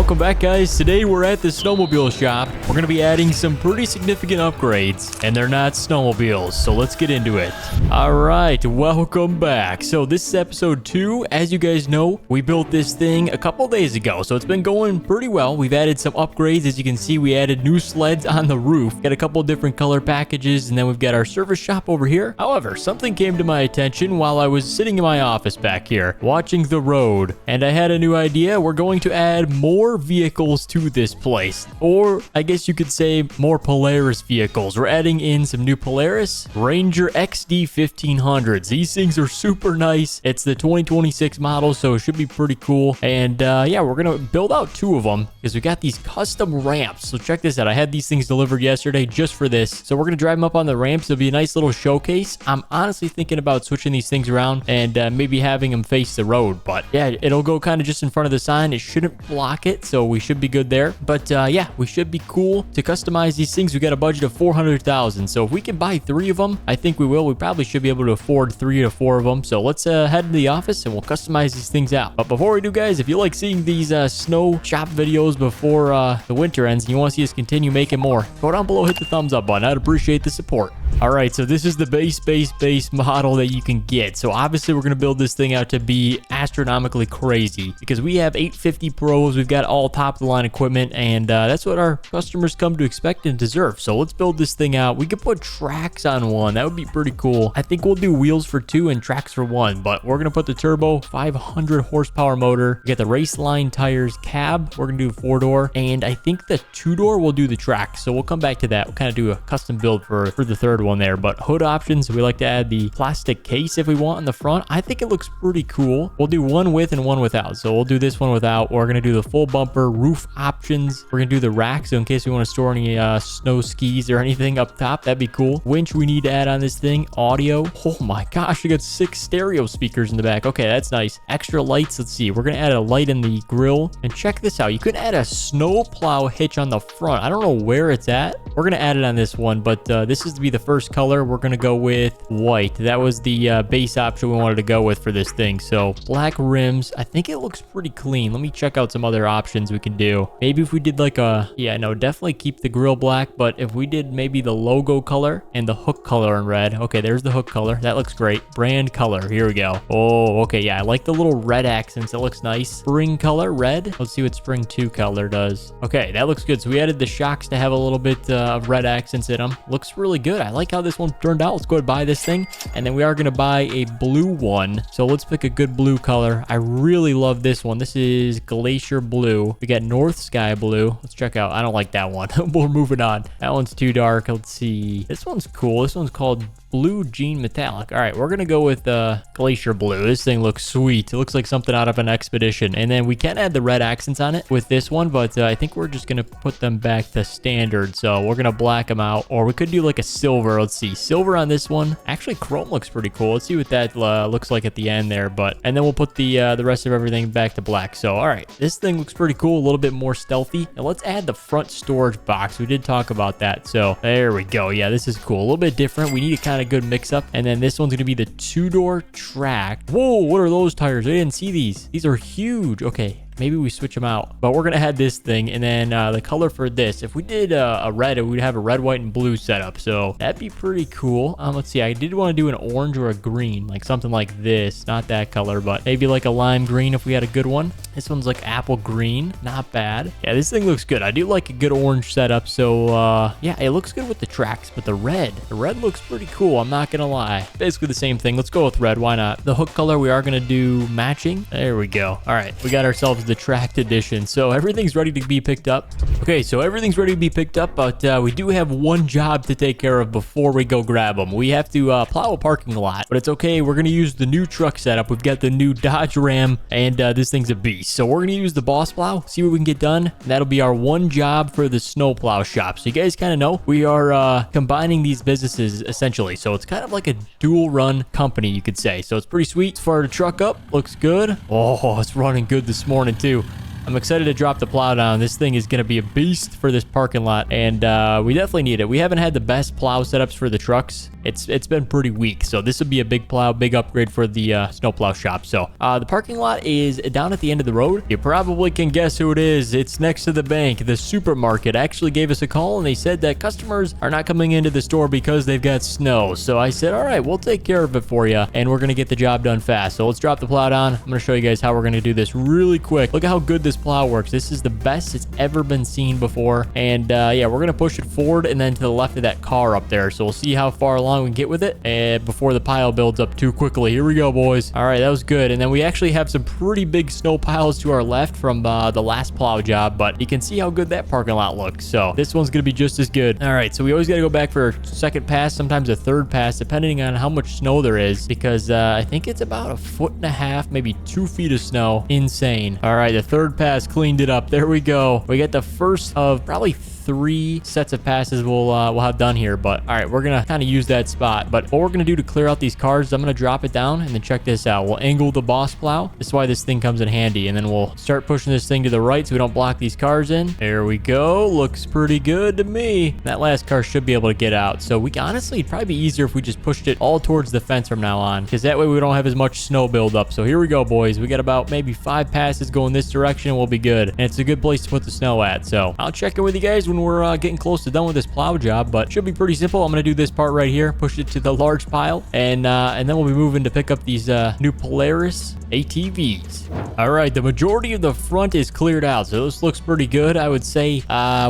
Welcome back, guys. Today we're at the snowmobile shop. We're going to be adding some pretty significant upgrades, and they're not snowmobiles, so let's get into it. All right, welcome back. So this is episode 2. As you guys know, we built this thing a couple days ago, so it's been going pretty well. We've added some upgrades. As you can see, we added new sleds on the roof, got a couple different color packages, and then we've got our service shop over here. However, something came to my attention while I was sitting in my office back here, watching the road, and I had a new idea. We're going to add more vehicles to this place, or I guess you could say more Polaris vehicles. We're adding in some new Polaris Ranger XD 1500s. These things are super nice. It's the 2026 model, so it should be pretty cool. And yeah, we're gonna build out 2 of them because we got these custom ramps. So check this out. I had these things delivered yesterday just for this, so we're gonna drive them up on the ramps. It'll be a nice little showcase. I'm honestly thinking about switching these things around and maybe having them face the road, but yeah, it'll go kind of just in front of the sign. It shouldn't block it, so we should be good there. But yeah, we should be cool to customize these things. We got a budget of 400,000, so if we can buy 3 of them, I think we will. We probably should be able to afford 3 to 4 of them. So let's head to the office and we'll customize these things out. But before we do, guys, if you like seeing these snow shop videos before the winter ends and you want to see us continue making more, go down below, hit the thumbs up button. I'd appreciate the support. All right, so this is the base model that you can get. So obviously we're going to build this thing out to be astronomically crazy because we have 850 Pros. We've got all top of the line equipment, and that's what our customers come to expect and deserve. So let's build this thing out. We could put tracks on one. That would be pretty cool. I think we'll do wheels for 2 and tracks for 1, but we're going to put the turbo 500 horsepower motor. We got the race line tires cab. We're going to do a 4-door, and I think the 2-door will do the tracks. So we'll come back to that. We'll kind of do a custom build for the 3rd one there. But hood options, we like to add the plastic case if we want in the front. I think it looks pretty cool. We'll do one with and one without. So we'll do this one without. We're going to do the full bumper roof options. We're going to do the rack, so in case we want to store any snow skis or anything up top, that'd be cool. Winch we need to add on this thing. Audio. Oh my gosh, we got 6 stereo speakers in the back. Okay, that's nice. Extra lights. Let's see. We're going to add a light in the grill. And check this out. You could add a snow plow hitch on the front. I don't know where it's at. We're going to add it on this one, but this is to be the first color. We're going to go with white. That was the base option we wanted to go with for this thing. So black rims. I think it looks pretty clean. Let me check out some other options we can do. Maybe if we did like a, yeah, no, definitely keep the grill black, but if we did maybe the logo color and the hook color in red. Okay, there's the hook color. That looks great. Brand color. Here we go. Oh, okay. Yeah, I like the little red accents. It looks nice. Spring color, red. Let's see what spring 2 color does. Okay, that looks good. So we added the shocks to have a little bit of red accents in them. Looks really good. I like how this one turned out. Let's go ahead and buy this thing. And then we are going to buy a blue one. So let's pick a good blue color. I really love this one. This is Glacier Blue. We got North Sky Blue. Let's check out. I don't like that one. We're moving on. That one's too dark. Let's see. This one's cool. This one's called Blue Jean Metallic. All right, we're gonna go with Glacier Blue. This thing looks sweet. It looks like something out of an expedition. And then we can add the red accents on it with this one, but I think we're just gonna put them back to standard. So we're gonna black them out, or we could do like a silver. Let's see, silver on this one. Actually, chrome looks pretty cool. Let's see what that looks like at the end there. But and then we'll put the rest of everything back to black. So all right, this thing looks pretty cool. A little bit more stealthy. And let's add the front storage box. We did talk about that. So there we go. Yeah, this is cool. A little bit different. We need a kind of good mix up. And then this one's going to be the 2-door track. Whoa, what are those tires? I didn't see these. These are huge. Okay. Maybe we switch them out, but we're going to add this thing. And then the color for this, if we did a red, we'd have a red, white, and blue setup. So that'd be pretty cool. Let's see. I did want to do an orange or a green, like something like this. Not that color, but maybe like a lime green if we had a good one. This one's like apple green. Not bad. Yeah, this thing looks good. I do like a good orange setup. So yeah, it looks good with the tracks, but the red looks pretty cool. I'm not going to lie. Basically the same thing. Let's go with red. Why not? The hook color, we are going to do matching. There we go. All right. We got ourselves the tracked edition. So everything's ready to be picked up. Okay, so everything's ready to be picked up, but we do have one job to take care of before we go grab them. We have to plow a parking lot, but it's okay. We're going to use the new truck setup. We've got the new Dodge Ram, and this thing's a beast. So we're going to use the boss plow, see what we can get done. And that'll be our one job for the snow plow shop. So you guys kind of know we are combining these businesses essentially. So it's kind of like a dual run company, you could say. So it's pretty sweet. As far as the truck up, looks good. Oh, it's running good this morning too. I'm excited to drop the plow down. This thing is going to be a beast for this parking lot, and we definitely need it. We haven't had the best plow setups for the trucks. It's been pretty weak, so this would be a big plow, big upgrade for the snowplow shop. So the parking lot is down at the end of the road. You probably can guess who it is. It's next to the bank. The supermarket actually gave us a call, and they said that customers are not coming into the store because they've got snow. So I said, all right, we'll take care of it for you, and we're going to get the job done fast. So let's drop the plow down. I'm going to show you guys how we're going to do this really quick. Look at how good this plow works. This is the best it's ever been seen before. And yeah, we're going to push it forward and then to the left of that car up there. So we'll see how far along we can get with it and before the pile builds up too quickly. Here we go, boys. All right, that was good. And then we actually have some pretty big snow piles to our left from the last plow job, but you can see how good that parking lot looks. So this one's going to be just as good. All right, so we always got to go back for a second pass, sometimes a third pass, depending on how much snow there is, because I think it's about 1.5 feet, maybe 2 feet of snow. Insane. All right, the third pass cleaned it up. There we go. We get the first of probably 3 sets of passes we'll have done here. But all right, we're gonna kind of use that spot. But what we're gonna do to clear out these cars is I'm gonna drop it down and then check this out. We'll angle the boss plow. This is why this thing comes in handy. And then we'll start pushing this thing to the right so we don't block these cars in. There we go. Looks pretty good to me. That last car should be able to get out. So we honestly, it'd probably be easier if we just pushed it all towards the fence from now on, because that way we don't have as much snow buildup. So here we go, boys. We got about maybe 5 passes going this direction and we'll be good. And it's a good place to put the snow at. So I'll check in with you guys when we're getting close to done with this plow job, but should be pretty simple. I'm going to do this part right here, push it to the large pile, and then we'll be moving to pick up these new Polaris ATVs. All right, the majority of the front is cleared out, so this looks pretty good. I would say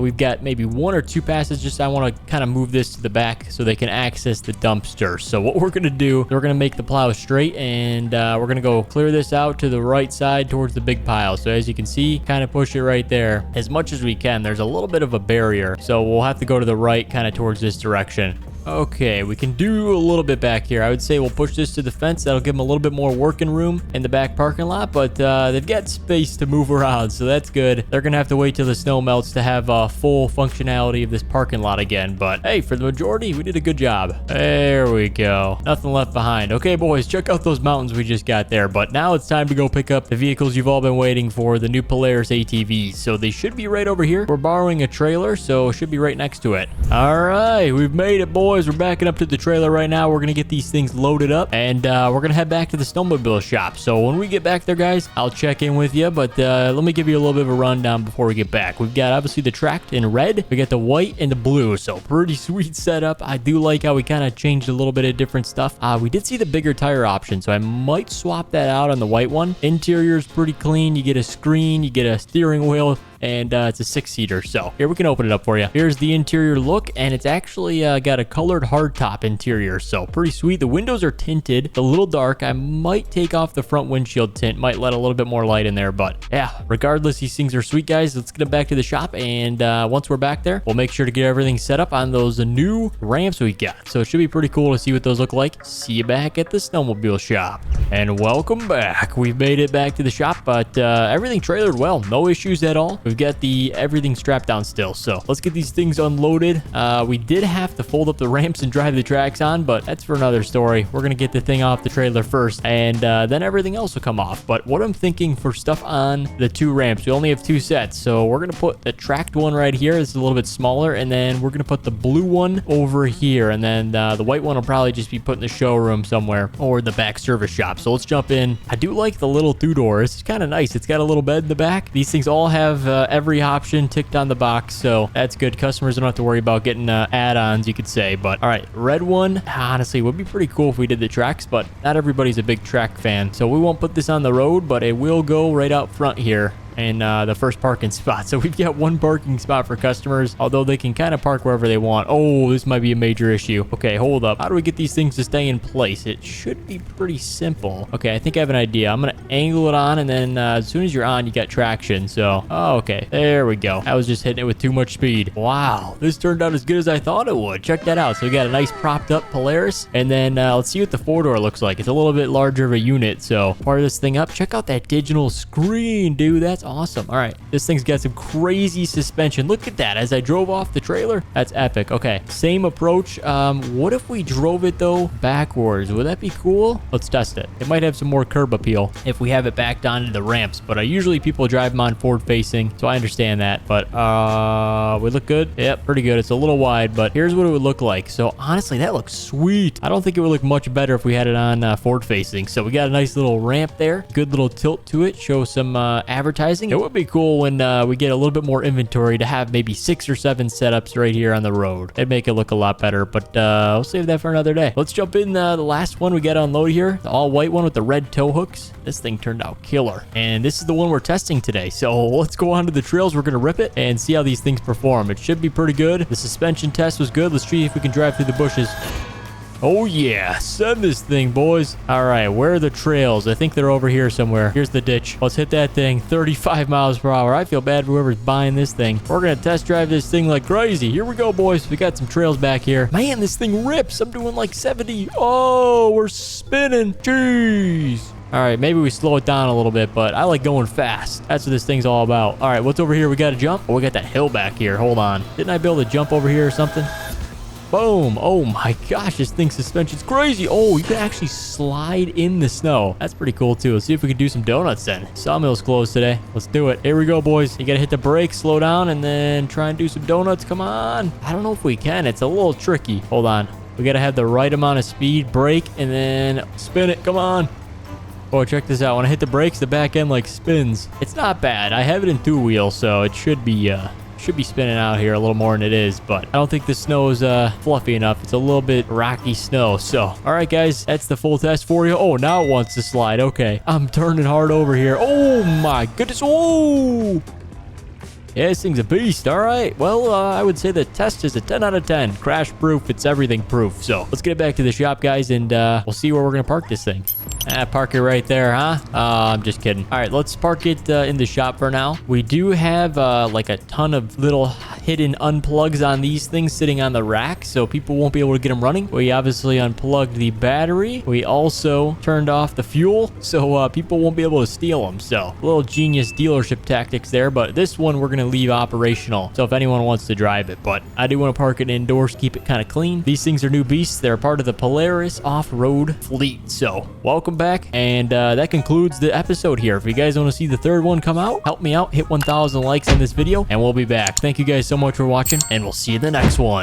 we've got maybe 1 or 2 passes. Just I want to kind of move this to the back so they can access the dumpster. So what we're going to do, we're going to make the plow straight, and we're going to go clear this out to the right side towards the big pile. So as you can see, kind of push it right there as much as we can. There's a little bit of a barrier, so we'll have to go to the right, kind of towards this direction. Okay, we can do a little bit back here. I would say we'll push this to the fence. That'll give them a little bit more working room in the back parking lot, but they've got space to move around, so that's good. They're gonna have to wait till the snow melts to have full functionality of this parking lot again, but hey, for the majority, we did a good job. There we go. Nothing left behind. Okay, boys, check out those mountains we just got there, but now it's time to go pick up the vehicles you've all been waiting for, the new Polaris ATVs. So they should be right over here. We're borrowing a trailer, so it should be right next to it. All right, we've made it, boys. We're backing up to the trailer right now. We're gonna get these things loaded up, and we're gonna head back to the snowmobile shop. So when we get back there, guys, I'll check in with you, but let me give you a little bit of a rundown before we get back. We've got obviously the tracked in red, we got the white and the blue, so pretty sweet setup. I do like how we kind of changed a little bit of different stuff. We did see the bigger tire option, so I might swap that out on the white one. Interior is pretty clean. You get a screen, you get a steering wheel, and it's a 6-seater. So here, we can open it up for you. Here's the interior look, and it's actually got a colored hardtop interior, so pretty sweet. The windows are tinted. It's a little dark. I might take off the front windshield tint, might let a little bit more light in there, but yeah, regardless, these things are sweet, guys. Let's get back to the shop, and once we're back there, we'll make sure to get everything set up on those new ramps we got. So it should be pretty cool to see what those look like. See you back at the snowmobile shop. And welcome back. We've made it back to the shop, but everything trailered well. No issues at all. We've got everything strapped down still, so let's get these things unloaded. We did have to fold up the ramps and drive the tracks on, but that's for another story. We're gonna get the thing off the trailer first, and then everything else will come off. But what I'm thinking for stuff on the 2 ramps, we only have 2 sets, so we're gonna put the tracked one right here. It's a little bit smaller, and then we're gonna put the blue one over here, and then the white one will probably just be put in the showroom somewhere or the back service shop. So let's jump in. I do like the little 2-doors. It's kind of nice. It's got a little bed in the back. These things all have every option ticked on the box, so that's good. Customers don't have to worry about getting add-ons, you could say. But all right, red one, honestly, would be pretty cool if we did the tracks, but not everybody's a big track fan, so we won't put this on the road, but it will go right out front here in the first parking spot. So we've got 1 parking spot for customers, although they can kind of park wherever they want. Oh, this might be a major issue. Okay, hold up. How do we get these things to stay in place? It should be pretty simple. Okay, I think I have an idea. I'm gonna angle it on, and then as soon as you're on, you got traction. So, oh, okay, there we go. I was just hitting it with too much speed. Wow, this turned out as good as I thought it would. Check that out. So we got a nice propped up Polaris, and then let's see what the 4-door looks like. It's a little bit larger of a unit, so fire this thing up. Check out that digital screen, dude. That's That's awesome. All right. This thing's got some crazy suspension. Look at that as I drove off the trailer. That's epic. Okay. Same approach. What if we drove it, though, backwards? Would that be cool? Let's test it. It might have some more curb appeal if we have it backed onto the ramps, but usually people drive them on forward facing, so I understand that. But we look good. Yep, pretty good. It's a little wide, but here's what it would look like. So honestly, that looks sweet. I don't think it would look much better if we had it on forward facing. So we got a nice little ramp there, good little tilt to it, show some advertising. It would be cool when we get a little bit more inventory to have maybe 6 or 7 setups right here on the road. It'd make it look a lot better, but we'll save that for another day. Let's jump in the last one we got to unload here, the all white one with the red tow hooks. This thing turned out killer, and this is the one we're testing today. So let's go on to the trails. We're gonna rip it and see how these things perform. It should be pretty good. The suspension test was good. Let's see if we can drive through the bushes. Oh yeah, send this thing, boys. All right, where are the trails? I think they're over here somewhere. Here's the ditch. Let's hit that thing. 35 miles per hour. I feel bad for whoever's buying this thing. We're gonna test drive this thing like crazy. Here we go, boys. We got some trails back here. Man, this thing rips. I'm doing like 70. Oh, we're spinning. Jeez. All right, maybe we slow it down a little bit, but I like going fast. That's what this thing's all about. All right, what's over here? We got to jump? Oh, we got that hill back here. Hold on. Didn't I be able to jump over here or something? Boom. Oh my gosh, this thing's suspension's crazy. Oh, you can actually slide in the snow. That's pretty cool too. Let's see if we can do some donuts then. Sawmill's closed today. Let's do it. Here we go, boys. You gotta hit the brakes, slow down, and then try and do some donuts. Come on. I don't know if we can. It's a little tricky. Hold on. We gotta have the right amount of speed, brake, and then spin it. Come on. Oh, check this out. When I hit the brakes, the back end like spins. It's not bad. I have it in 2-wheel, so it should be spinning out here a little more than it is, but I don't think the snow is fluffy enough. It's a little bit rocky snow. So, all right, guys, that's the full test for you. Oh, now it wants to slide. Okay, I'm turning hard over here. Oh my goodness. Oh, yeah, this thing's a beast. All right. Well, I would say the test is a 10 out of 10. Crash proof. It's everything proof. So let's get back to the shop, guys, and we'll see where we're going to park this thing. Park it right there, huh? I'm just kidding. All right, let's park it in the shop for now. We do have like a ton of little hidden unplugs on these things sitting on the rack, so people won't be able to get them running. We obviously unplugged the battery. We also turned off the fuel, so people won't be able to steal them. So a little genius dealership tactics there, but this one we're going to leave operational, so if anyone wants to drive it. But I do want to park it indoors, keep it kind of clean. These things are new beasts. They're part of the Polaris off-road fleet. So welcome back, and that concludes the episode here. If you guys want to see the third one come out, help me out, hit 1,000 likes on this video, and we'll be back. Thank you guys so much for watching, and we'll see you in the next one.